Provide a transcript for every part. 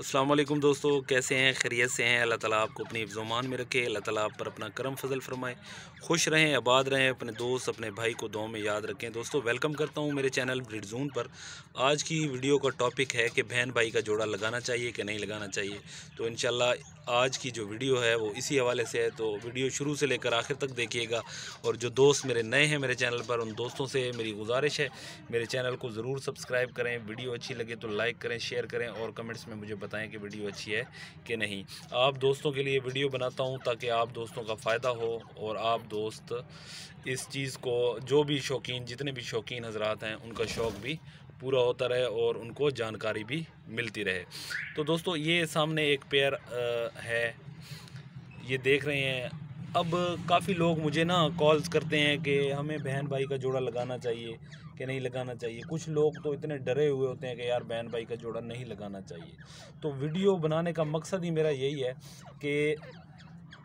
अस्सलाम वालेकुम दोस्तों, कैसे हैं? खैरियत से हैं? अल्लाह ताला आपको अपनी हिफ्ज़-ओ-मान में रखे। अल्लाह ताला आप पर अपना करम फजल फरमाए। खुश रहें, आबाद रहें, अपने दोस्त अपने भाई को दुआ में याद रखें। दोस्तों वेलकम करता हूं मेरे चैनल ब्रीड ज़ोन पर। आज की वीडियो का टॉपिक है कि बहन भाई का जोड़ा लगाना चाहिए कि नहीं लगाना चाहिए। तो इंशाल्लाह आज की जो वीडियो है वो इसी हवाले से है, तो वीडियो शुरू से लेकर आखिर तक देखिएगा। और जो दोस्त मेरे नए हैं मेरे चैनल पर, उन दोस्तों से मेरी गुजारिश है मेरे चैनल को ज़रूर सब्सक्राइब करें। वीडियो अच्छी लगे तो लाइक करें, शेयर करें और कमेंट्स में मुझे बताएं कि वीडियो अच्छी है कि नहीं। आप दोस्तों के लिए वीडियो बनाता हूं ताकि आप दोस्तों का फ़ायदा हो और आप दोस्त इस चीज़ को, जो भी शौकीन, जितने भी शौकीन हजरात हैं, उनका शौक़ भी पूरा होता रहे और उनको जानकारी भी मिलती रहे। तो दोस्तों ये सामने एक पेयर है, ये देख रहे हैं। अब काफ़ी लोग मुझे ना कॉल्स करते हैं कि हमें बहन भाई का जोड़ा लगाना चाहिए कि नहीं लगाना चाहिए। कुछ लोग तो इतने डरे हुए होते हैं कि यार बहन भाई का जोड़ा नहीं लगाना चाहिए। तो वीडियो बनाने का मकसद ही मेरा यही है कि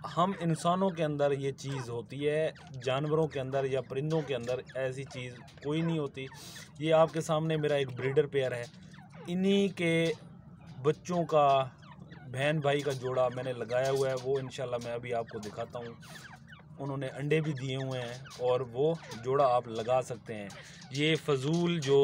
हम इंसानों के अंदर ये चीज़ होती है, जानवरों के अंदर या परिंदों के अंदर ऐसी चीज़ कोई नहीं होती। ये आपके सामने मेरा एक ब्रीडर पेयर है, इन्हीं के बच्चों का बहन भाई का जोड़ा मैंने लगाया हुआ है। वो इंशाल्लाह मैं अभी आपको दिखाता हूँ। उन्होंने अंडे भी दिए हुए हैं और वो जोड़ा आप लगा सकते हैं। ये फ़जूल जो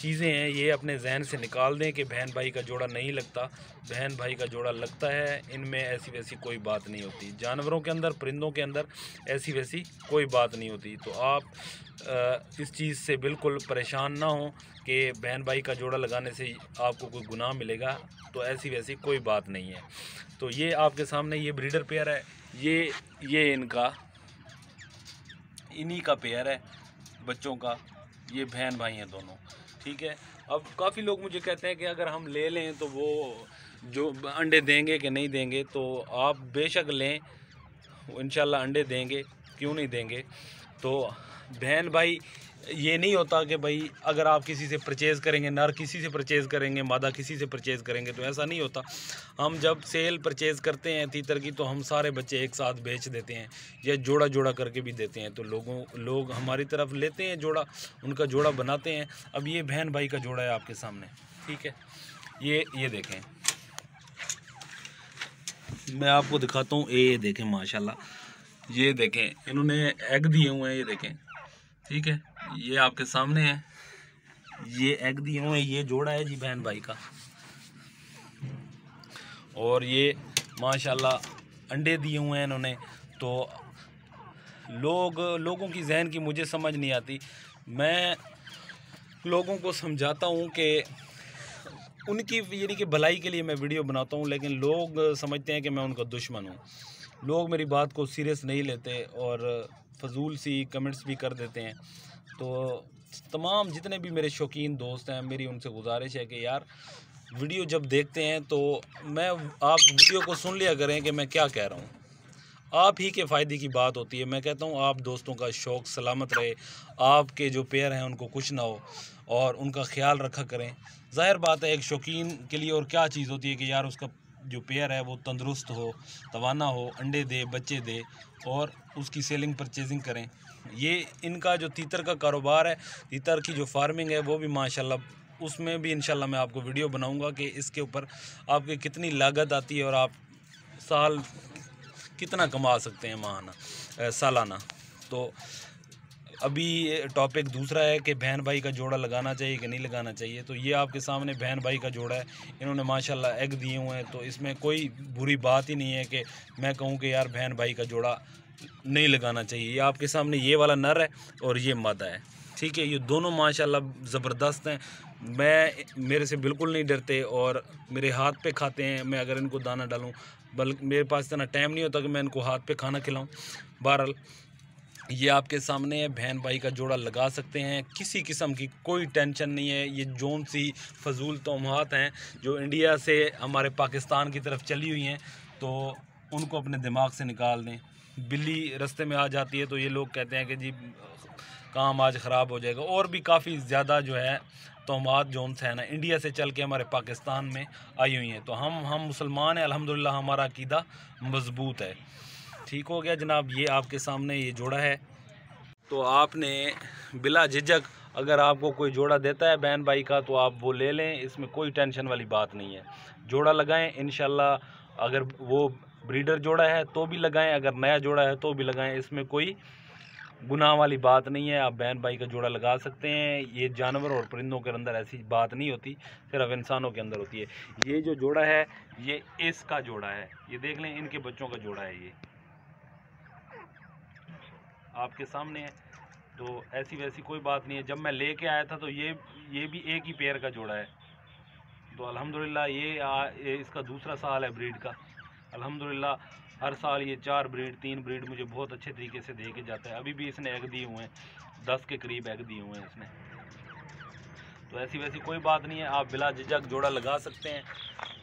चीज़ें हैं ये अपने जहन से निकाल दें कि बहन भाई का जोड़ा नहीं लगता। बहन भाई का जोड़ा लगता है, इनमें ऐसी वैसी कोई बात नहीं होती। जानवरों के अंदर, परिंदों के अंदर ऐसी वैसी कोई बात नहीं होती। तो आप इस चीज़ से बिल्कुल परेशान ना हो कि बहन भाई का जोड़ा लगाने से आपको कोई गुनाह मिलेगा, तो ऐसी वैसी कोई बात नहीं है। तो ये आपके सामने ये ब्रीडर पेयर है, ये इनका इन्हीं का पेयर है बच्चों का। ये बहन भाई हैं दोनों, ठीक है। अब काफ़ी लोग मुझे कहते हैं कि अगर हम ले लें तो वो जो अंडे देंगे कि नहीं देंगे। तो आप बेशक लें, वो इंशाल्लाह अंडे देंगे, क्यों नहीं देंगे। तो बहन भाई ये नहीं होता कि भाई अगर आप किसी से परचेज़ करेंगे, नर किसी से परचेज़ करेंगे, मादा किसी से परचेज़ करेंगे, तो ऐसा नहीं होता। हम जब सेल परचेज़ करते हैं तीतर की, तो हम सारे बच्चे एक साथ बेच देते हैं या जोड़ा जोड़ा करके भी देते हैं। तो लोग हमारी तरफ लेते हैं जोड़ा, उनका जोड़ा बनाते हैं। अब ये बहन भाई का जोड़ा है आपके सामने, ठीक है। ये देखें, मैं आपको दिखाता हूँ। ये देखें माशाल्लाह, ये देखें इन्होंने एग दिए हुए हैं, ये देखें, ठीक है। ये आपके सामने है, ये एग दिए हुए हैं। ये जोड़ा है जी बहन भाई का, और ये माशाल्लाह अंडे दिए हुए हैं इन्होंने। तो लोगों की जहन की मुझे समझ नहीं आती। मैं लोगों को समझाता हूँ कि उनकी यानी कि भलाई के लिए मैं वीडियो बनाता हूँ, लेकिन लोग समझते हैं कि मैं उनका दुश्मन हूँ। लोग मेरी बात को सीरियस नहीं लेते और फजूल सी कमेंट्स भी कर देते हैं। तो तमाम जितने भी मेरे शौकीन दोस्त हैं, मेरी उनसे गुजारिश है कि यार वीडियो जब देखते हैं तो आप वीडियो को सुन लिया करें कि मैं क्या कह रहा हूँ। आप ही के फ़ायदे की बात होती है। मैं कहता हूँ आप दोस्तों का शौक़ सलामत रहे, आपके जो पेयर हैं उनको कुछ ना हो और उनका ख्याल रखा करें। ज़ाहिर बात है एक शौकीन के लिए और क्या चीज़ होती है कि यार उसका जो पेयर है वो तंदुरुस्त हो, तवाना हो, अंडे दे, बच्चे दे और उसकी सेलिंग परचेजिंग करें। ये इनका जो तीतर का कारोबार है, तीतर की जो फार्मिंग है, वो भी माशाल्लाह, उसमें भी इंशाल्लाह मैं आपको वीडियो बनाऊंगा कि इसके ऊपर आपकी कितनी लागत आती है और आप साल कितना कमा सकते हैं माहाना, सालाना। तो अभी टॉपिक दूसरा है कि बहन भाई का जोड़ा लगाना चाहिए कि नहीं लगाना चाहिए। तो ये आपके सामने बहन भाई का जोड़ा है, इन्होंने माशाल्लाह एग दिए हुए हैं। तो इसमें कोई बुरी बात ही नहीं है कि मैं कहूँ कि यार बहन भाई का जोड़ा नहीं लगाना चाहिए। ये आपके सामने ये वाला नर है और ये मादा है, ठीक है। ये दोनों माशाल्लाह ज़बरदस्त हैं। मेरे से बिल्कुल नहीं डरते और मेरे हाथ पे खाते हैं। मैं अगर इनको दाना डालूं, बल्कि मेरे पास इतना टाइम नहीं होता कि मैं इनको हाथ पे खाना खिलाऊं। बहरहाल ये आपके सामने है, बहन भाई का जोड़ा लगा सकते हैं, किसी किस्म की कोई टेंशन नहीं है। ये जोन सी फजूल तोहमात हैं जो इंडिया से हमारे पाकिस्तान की तरफ चली हुई हैं, तो उनको अपने दिमाग से निकाल दें। बिल्ली रास्ते में आ जाती है तो ये लोग कहते हैं कि जी काम आज ख़राब हो जाएगा। और भी काफ़ी ज़्यादा जो है तोहमात जोन से है ना, इंडिया से चल के हमारे पाकिस्तान में आई हुई हैं। तो हम मुसलमान हैं, अल्हम्दुलिल्लाह हमारा अकीदा मज़बूत है। ठीक हो गया जनाब। ये आपके सामने ये जोड़ा है, तो आपने बिला झिझक अगर आपको कोई जोड़ा देता है बहन भाई का तो आप वो ले लें, इसमें कोई टेंशन वाली बात नहीं है। जोड़ा लगाएं इंशाल्लाह। अगर वो ब्रीडर जोड़ा है तो भी लगाएं, अगर नया जोड़ा है तो भी लगाएं, इसमें कोई गुनाह वाली बात नहीं है। आप बहन भाई का जोड़ा लगा सकते हैं। ये जानवर और परिंदों के अंदर ऐसी बात नहीं होती, सिर्फ इंसानों के अंदर होती है। ये जो जोड़ा है ये इसका जोड़ा है, ये देख लें, इनके बच्चों का जोड़ा है, ये आपके सामने है। तो ऐसी वैसी कोई बात नहीं है। जब मैं लेके आया था तो ये भी एक ही पेयर का जोड़ा है। तो अल्हम्दुलिल्लाह ये इसका दूसरा साल है ब्रीड का। अल्हम्दुलिल्लाह हर साल ये 4 ब्रीड 3 ब्रीड मुझे बहुत अच्छे तरीके से दे के जाता है। अभी भी इसने एग दिए हुए हैं, 10 के करीब एग दिए हुए हैं इसने। तो ऐसी वैसी कोई बात नहीं है, आप बिला झिझक जोड़ा लगा सकते हैं।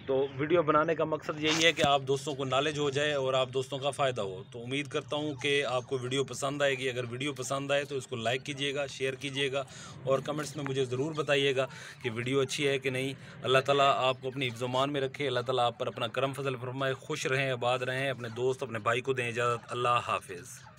तो वीडियो बनाने का मकसद यही है कि आप दोस्तों को नॉलेज हो जाए और आप दोस्तों का फ़ायदा हो। तो उम्मीद करता हूँ कि आपको वीडियो पसंद आएगी। अगर वीडियो पसंद आए तो इसको लाइक कीजिएगा, शेयर कीजिएगा और कमेंट्स में मुझे ज़रूर बताइएगा कि वीडियो अच्छी है कि नहीं। अल्लाह ताला आपको अपनी हिफ्ज़-ओ-मान में रखे, अल्लाह ताला आप पर अपना करम फजल फरमाए, खुश रहें, आबाद रहें। अपने दोस्त अपने भाई को दें इजाज़त। अल्लाह हाफिज़।